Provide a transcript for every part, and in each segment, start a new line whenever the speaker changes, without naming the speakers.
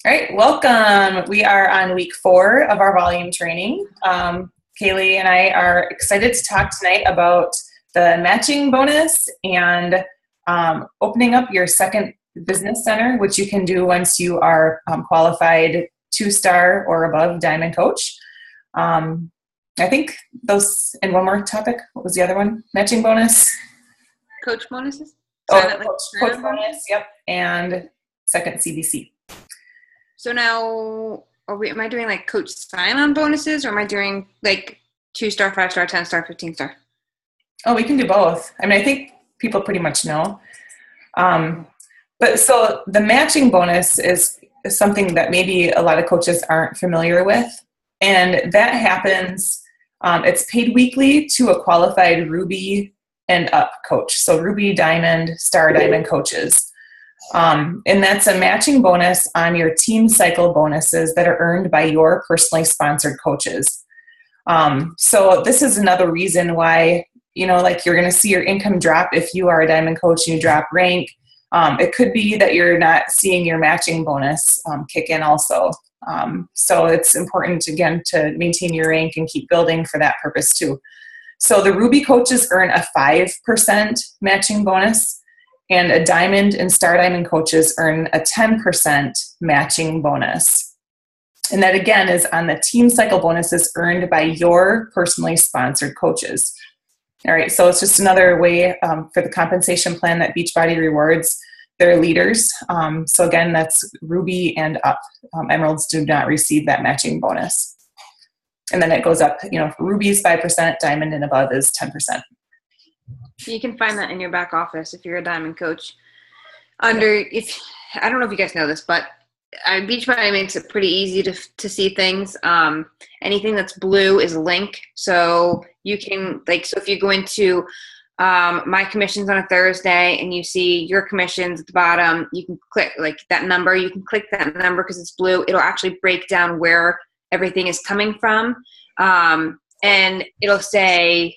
All right, welcome. We are on week 4 of our volume training. Kaileigh and I are excited to talk tonight about the matching bonus and opening up your second business center, which you can do once you are qualified 2-star or above diamond coach. I think those, and one more topic. What was the other one? Matching bonus?
Coach bonuses?
Coach bonus, yep. And second CBC.
So now, am I doing like coach sign-on bonuses, or am I doing like 2-star, 5-star, 10-star, 15-star?
Oh, we can do both. I mean, I think people pretty much know. But so the matching bonus is something that maybe a lot of coaches aren't familiar with. And that happens, it's paid weekly to a qualified Ruby and up coach. So Ruby, Diamond, Star Diamond coaches. And that's a matching bonus on your team cycle bonuses that are earned by your personally sponsored coaches. So this is another reason why, like you're going to see your income drop if you are a diamond coach and you drop rank. It could be that you're not seeing your matching bonus kick in also. So it's important, again, to maintain your rank and keep building for that purpose too. So the Ruby coaches earn a 5% matching bonus. And a Diamond and Star Diamond coaches earn a 10% matching bonus. And that, again, is on the team cycle bonuses earned by your personally sponsored coaches. All right, so it's just another way for the compensation plan that Beachbody rewards their leaders. So again, that's Ruby and up. Emeralds do not receive that matching bonus. And then it goes up, Ruby is 5%, Diamond and above is 10%.
You can find that in your back office if you're a diamond coach. I don't know if you guys know this, but Beachbody makes it pretty easy to see things. Anything that's blue is a link. So you can, so if you go into my commissions on a Thursday and you see your commissions at the bottom, you can click that number. You can click that number because it's blue. It'll actually break down where everything is coming from. And it'll say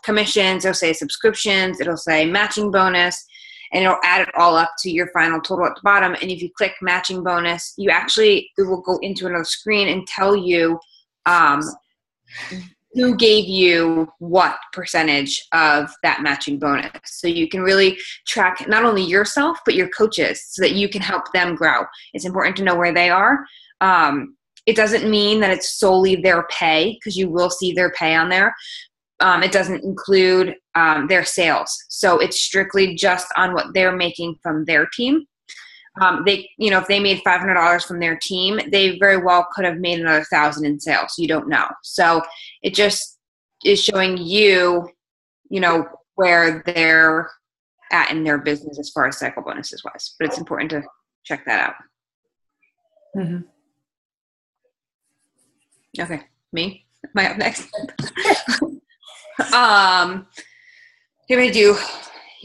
commissions, it'll say subscriptions, it'll say matching bonus, and it'll add it all up to your final total at the bottom. And if you click matching bonus, it will go into another screen and tell you who gave you what percentage of that matching bonus. So you can really track not only yourself, but your coaches so that you can help them grow. It's important to know where they are. It doesn't mean that it's solely their pay, because you will see their pay on there. It doesn't include their sales. So it's strictly just on what they're making from their team. If they made $500 from their team, they very well could have made another $1,000 in sales. You don't know. So it just is showing you, where they're at in their business as far as cycle bonuses wise. But it's important to check that out.
Mm-hmm.
Okay, me? Am I up next? You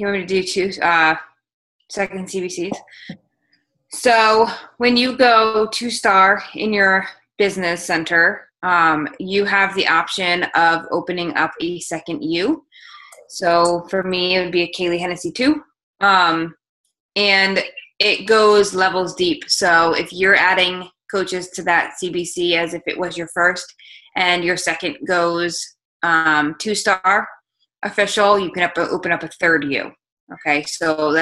want me to do 2 second CBCs? So when you go 2-star in your business center, you have the option of opening up a second U. So for me, it would be a Kaileigh Hennessey 2. And it goes levels deep. So if you're adding coaches to that CBC as if it was your first, and your second goes 2-star official, you can open up a third U. Okay, so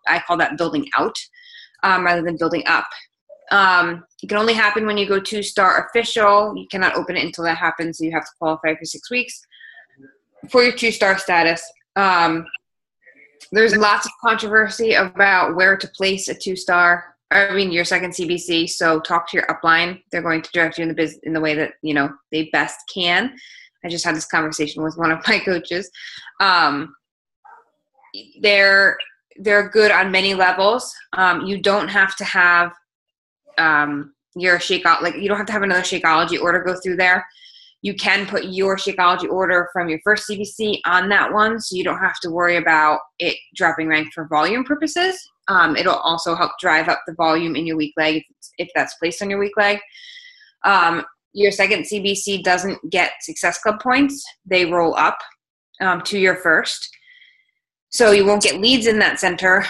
I call that building out rather than building up. It can only happen when you go 2-star official. You cannot open it until that happens. So you have to qualify for 6 weeks for your 2-star status. There's lots of controversy about where to place a 2-star. Your second CBC. So talk to your upline. They're going to direct you in the way that they best can. I just had this conversation with one of my coaches. They're good on many levels. You don't have to have your Shakeology, you don't have to have another Shakeology order go through there. You can put your Shakeology order from your first CBC on that one, so you don't have to worry about it dropping rank for volume purposes. It'll also help drive up the volume in your weak leg if that's placed on your weak leg. Your second CBC doesn't get Success Club points. They roll up to your first. So you won't get leads in that center,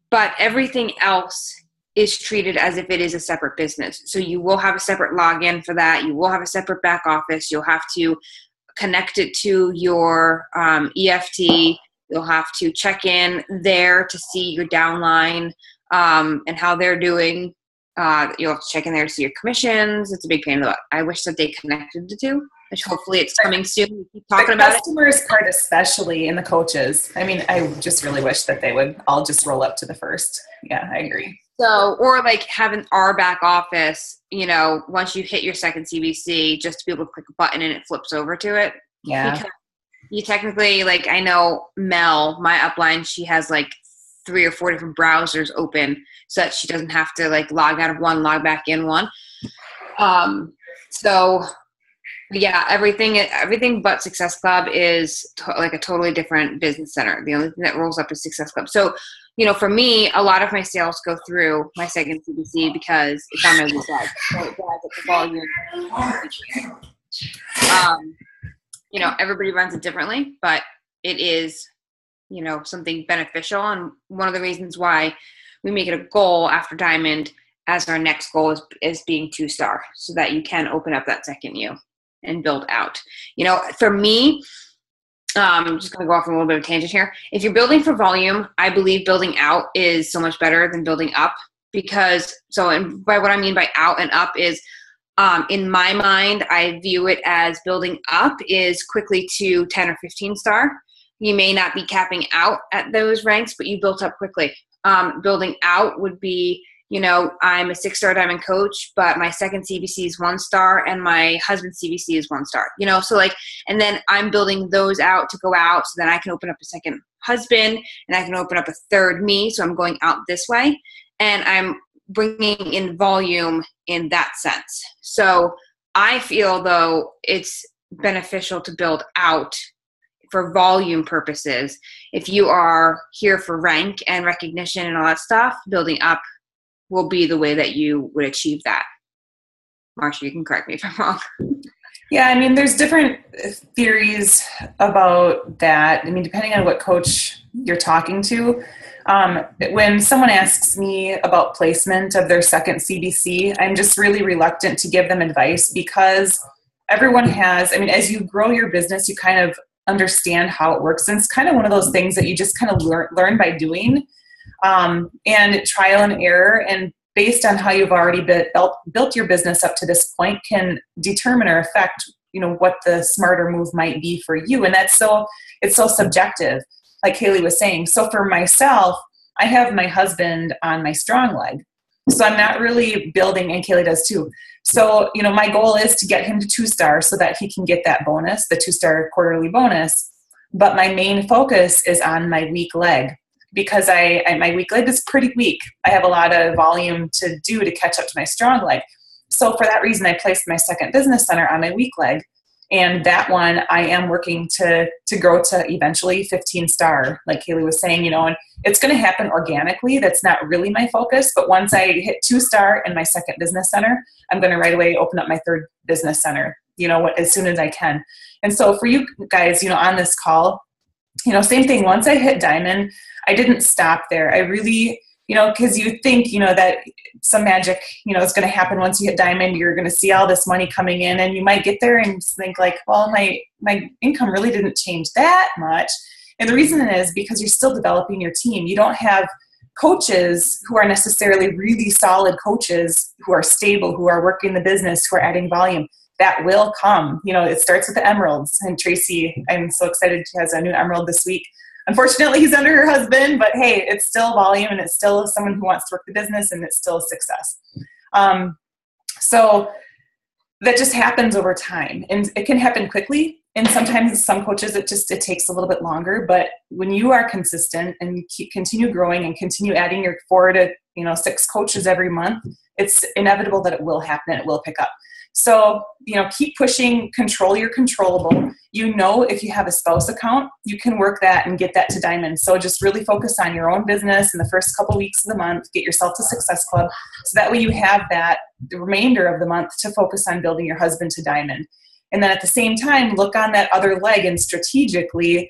but everything else is treated as if it is a separate business. So you will have a separate login for that. You will have a separate back office. You'll have to connect it to your EFT. You'll have to check in there to see your downline and how they're doing. You'll have to check in there to see your commissions. It's a big pain in the butt. I wish that they connected the two, which hopefully it's coming soon. We keep talking about it.
The customers part especially, and the coaches. I mean, I just really wish that they would all just roll up to the first. Yeah, I agree.
So, or like having our back office, you know, once you hit your second CBC, just to be able to click a button and it flips over to it.
Yeah.
Because you technically, like, I know Mel, my upline, she has like 3 or 4 different browsers open so that she doesn't have to like log out of one, log back in one. So yeah, everything but Success Club is like a totally different business center. The only thing that rolls up is Success Club. So, you know, for me, a lot of my sales go through my second CBC because it's on my website. So it drives up the volume. You know, everybody runs it differently, but it is, you know, something beneficial. And one of the reasons why we make it a goal after Diamond as our next goal is being 2-star, so that you can open up that second U and build out. You know, for me, I'm just going to go off on a little bit of a tangent here. If you're building for volume, I believe building out is so much better than building up, because and by what I mean by out and up is, in my mind, I view it as building up is quickly to 10 or 15 star. You may not be capping out at those ranks, but you built up quickly. Building out would be, you know, I'm a 6-star Diamond coach, but my second CBC is 1-star and my husband's CBC is 1-star, you know, so like, and then I'm building those out to go out so then I can open up a second husband and I can open up a third me. So I'm going out this way and I'm bringing in volume in that sense. So I feel though it's beneficial to build out for volume purposes. If you are here for rank and recognition and all that stuff, building up will be the way that you would achieve that. Marsha, you can correct me if I'm wrong.
Yeah, I mean, there's different theories about that. I mean, depending on what coach you're talking to. When someone asks me about placement of their second CBC, I'm just really reluctant to give them advice because everyone has, I mean, as you grow your business, you kind of understand how it works. And it's kind of one of those things that you just kind of learn by doing, and trial and error. And based on how you've already built your business up to this point can determine or affect, you know, what the smarter move might be for you. And it's so subjective, like Kaileigh was saying. So for myself, I have my husband on my strong leg. So I'm not really building, and Kaileigh does too. So, you know, my goal is to get him to 2-star so that he can get that bonus, the 2-star quarterly bonus. But my main focus is on my weak leg because my weak leg is pretty weak. I have a lot of volume to do to catch up to my strong leg. So for that reason, I placed my second business center on my weak leg. And that one, I am working to grow to eventually 15-star, like Kaileigh was saying, you know, and it's going to happen organically. That's not really my focus. But once I hit 2-star in my second business center, I'm going to right away open up my third business center, you know, as soon as I can. And so for you guys, you know, on this call, you know, same thing. Once I hit Diamond, I didn't stop there. I really, you know, because you think, you know, that some magic, you know, is going to happen once you hit Diamond. You're going to see all this money coming in, and you might get there and think like, well, my income really didn't change that much. And the reason is because you're still developing your team. You don't have coaches who are necessarily really solid coaches who are stable, who are working the business, who are adding volume. That will come. You know, it starts with the emeralds. And Tracy, I'm so excited, she has a new emerald this week. Unfortunately, he's under her husband, but hey, it's still volume and it's still someone who wants to work the business and it's still a success. So that just happens over time, and it can happen quickly. And sometimes some coaches, it takes a little bit longer, but when you are consistent and you continue growing and continue adding your 4 to 6 coaches every month, it's inevitable that it will happen and it will pick up. So, you know, keep pushing, control your controllable. You know, if you have a spouse account, you can work that and get that to Diamond. So just really focus on your own business in the first couple weeks of the month, get yourself to Success Club. So that way you have the remainder of the month to focus on building your husband to Diamond. And then at the same time, look on that other leg and strategically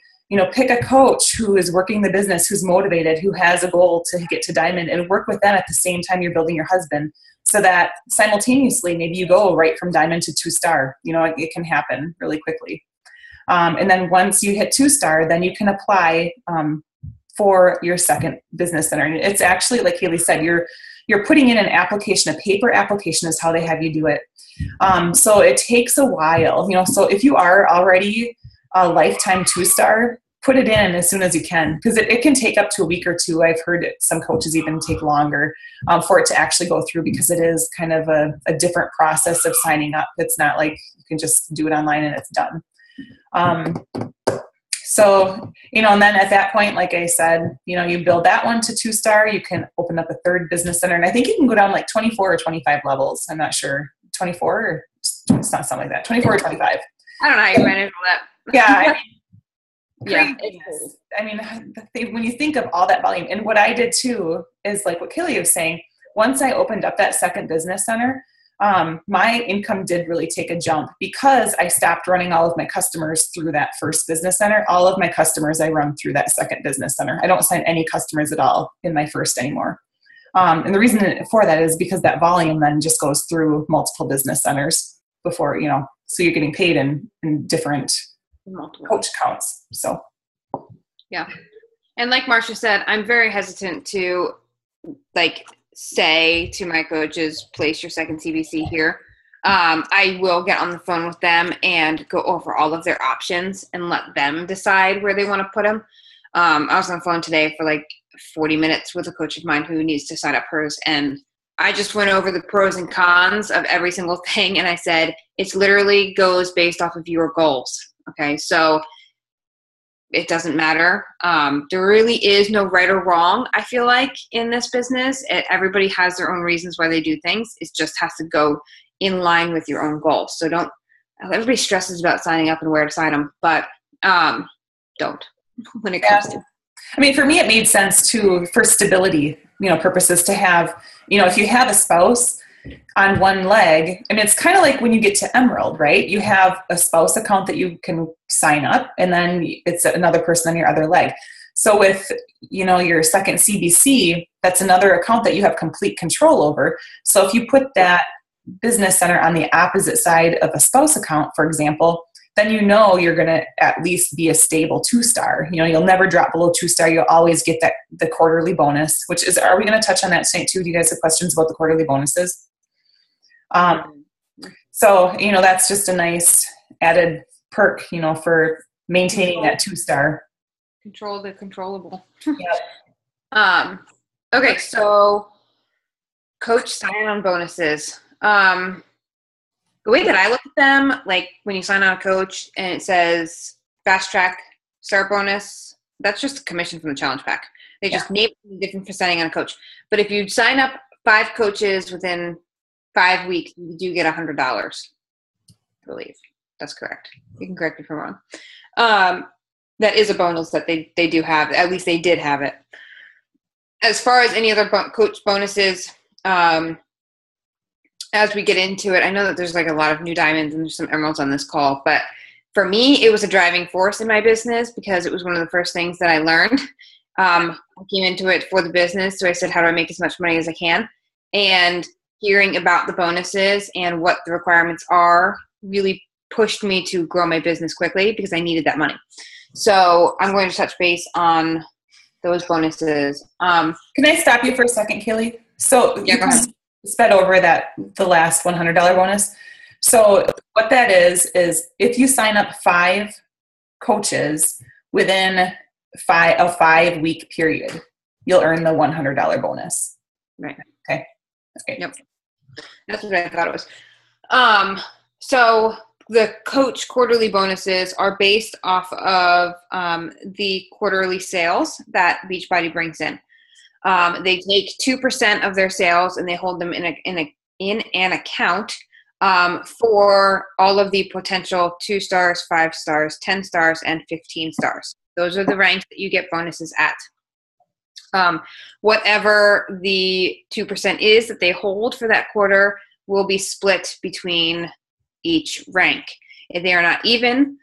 pick a coach who is working the business, who's motivated, who has a goal to get to diamond, and work with them at the same time you're building your husband, so that simultaneously maybe you go right from diamond to 2-star. It can happen really quickly. And then once you hit 2-star, then you can apply for your second business center. And it's actually, like Kaileigh said, you're putting in an application. A paper application is how they have you do it. So it takes a while. So if you are already a lifetime 2-star, put it in as soon as you can, because it can take up to a week or two. I've heard some coaches even take longer for it to actually go through, because it is kind of a different process of signing up. It's not like you can just do it online and it's done. So, and then at that point, like I said, you build that one to 2-star, you can open up a third business center. And I think you can go down like 24 or 25 levels. I'm not sure, 24 or it's not something like that, 24 or 25.
I don't know how you manage all that.
Yeah.
Yeah.
When you think of all that volume, and what I did too is like what Kaileigh was saying, once I opened up that second business center, my income did really take a jump, because I stopped running all of my customers through that first business center. All of my customers I run through that second business center. I don't sign any customers at all in my first anymore. And the reason for that is because that volume then just goes through multiple business centers before, so you're getting paid in different coach accounts. So,
yeah. And like Marsha said, I'm very hesitant to say to my coaches, place your second CBC here. I will get on the phone with them and go over all of their options and let them decide where they want to put them. I was on the phone today for like 40 minutes with a coach of mine who needs to sign up hers, and I just went over the pros and cons of every single thing, and I said, it's literally goes based off of your goals. Okay, so it doesn't matter. There really is no right or wrong, I feel like, in this business. Everybody has their own reasons why they do things. It just has to go in line with your own goals. So everybody stresses about signing up and where to sign them, but don't when it comes to.
I mean, for me, it made sense too, for stability, purposes, to have, if you have a spouse on one leg, and it's kind of like when you get to Emerald, right? You have a spouse account that you can sign up, and then it's another person on your other leg. So with, your second CBC, that's another account that you have complete control over. So if you put that business center on the opposite side of a spouse account, for example, then you're going to at least be a stable 2-star. You'll never drop below 2-star. You'll always get the quarterly bonus, are we going to touch on that tonight too? Do you guys have questions about the quarterly bonuses? So, that's just a nice added perk, for maintaining that 2-star.
Control the controllable.
Yep.
Okay, so coach sign-on bonuses. The way that I look at them, like when you sign on a coach and it says fast track start bonus, that's just a commission from the challenge pack. They just name it different for signing on a coach. But if you sign up 5 coaches within 5 weeks, you do get $100. I believe that's correct. You can correct me if I'm wrong. That is a bonus that they do have. At least they did have it. As far as any other coach bonuses, as we get into it, I know that there's like a lot of new diamonds and there's some emeralds on this call, but for me, it was a driving force in my business because it was one of the first things that I learned. I came into it for the business, so I said, how do I make as much money as I can? And hearing about the bonuses and what the requirements are really pushed me to grow my business quickly because I needed that money. So I'm going to touch base on those bonuses.
Can I stop you for a second, Kaileigh? So
yeah, go ahead.
Sped over the last $100 bonus. So what that is if you sign up 5 coaches within a 5-week period, you'll earn the $100 bonus.
Right.
Okay.
Yep. That's what I thought it was. So the coach quarterly bonuses are based off of the quarterly sales that Beachbody brings in. They take 2% of their sales and they hold them in an account for all of the potential 2 stars, 5 stars, 10 stars, and 15 stars. Those are the ranks that you get bonuses at. Whatever the 2% is that they hold for that quarter will be split between each rank. If they are not even,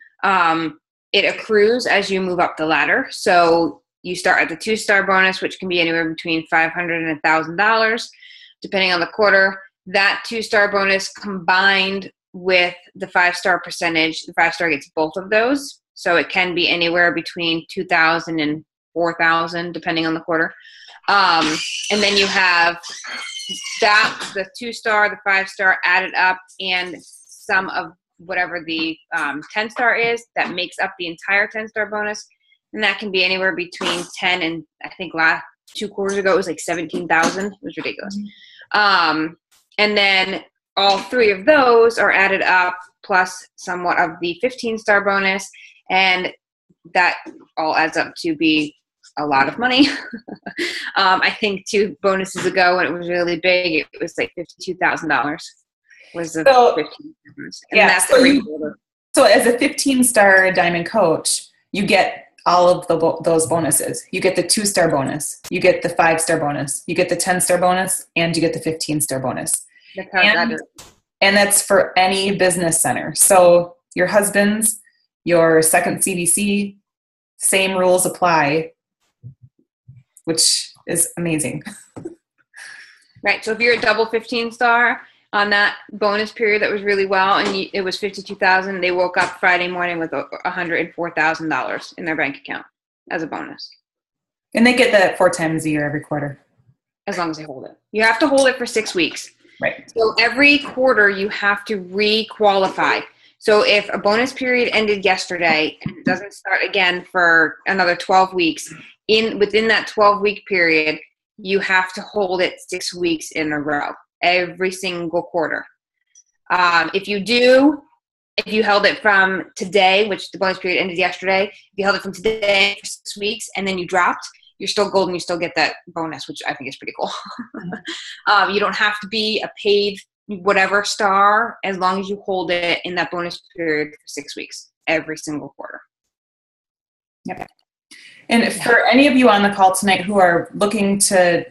it accrues as you move up the ladder. So you start at the 2-star bonus, which can be anywhere between $500 and $1,000, depending on the quarter. That 2-star bonus combined with the 5-star percentage, the 5-star gets both of those. So it can be anywhere between $2,000 and $4,000, depending on the quarter. And then you have that, the 2-star, the 5-star added up, and some of whatever the 10-star is that makes up the entire 10-star bonus. And that can be anywhere between 10 and I think last 2 quarters ago it was like 17,000. It was ridiculous. And then all 3 of those are added up plus somewhat of the 15-star bonus, and that all adds up to be a lot of money. I think 2 bonuses ago when it was really big, it was like $52,000 was the 15 bonus. And
yeah,
that's every quarter.
So as a 15-star diamond coach, you get all of those bonuses. You get the 2-star bonus, you get the 5-star bonus, you get the 10-star bonus, and you get the 15-star bonus. And that's for any business center. So your husband's, your second CBC, same rules apply, which is amazing.
Right. So if you're a double 15-star on that bonus period that was really well, and it was $52,000, they woke up Friday morning with $104,000 in their bank account as a bonus. And
they get that 4 times a year every quarter.
As long as they hold it. You have to hold it for 6 weeks.
Right.
So every quarter you have to re-qualify. So if a bonus period ended yesterday and it doesn't start again for another 12 weeks, within that 12-week period, you have to hold it 6 weeks in a row, every single quarter. If you held it from today, which the bonus period ended yesterday, if you held it from today for 6 weeks and then you dropped, you're still golden, you still get that bonus, which I think is pretty cool. You don't have to be a paid whatever star as long as you hold it in that bonus period for 6 weeks, every single quarter.
Yep. And for any of you on the call tonight who are looking to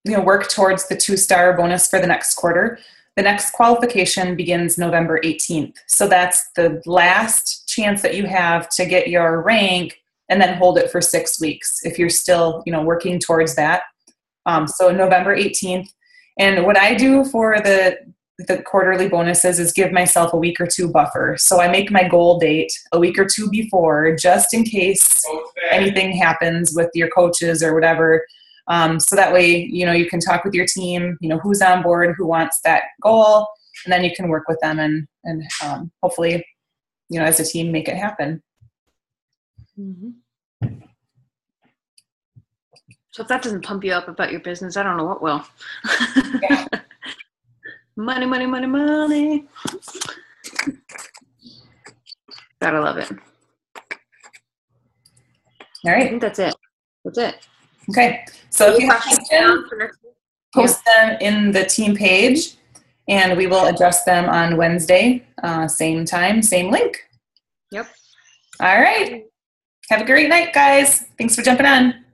work towards the 2-star bonus for the next quarter, the next qualification begins November 18th. So that's the last chance that you have to get your rank and then hold it for 6 weeks if you're still, working towards that. So November 18th. And what I do for the quarterly bonuses is give myself a week or 2 buffer. So I make my goal date a week or 2 before, just in case anything happens with your coaches or whatever. So that way, you can talk with your team, who's on board, who wants that goal, and then you can work with them and hopefully, as a team, make it happen.
Mm-hmm. So if that doesn't pump you up about your business, I don't know what will. Yeah. Money, money, money, money. Gotta love it.
All right.
I think that's it. That's it.
Okay. So if you have questions, post them in the team page, and we will address them on Wednesday, same time, same link.
Yep.
All right. Have a great night, guys. Thanks for jumping on.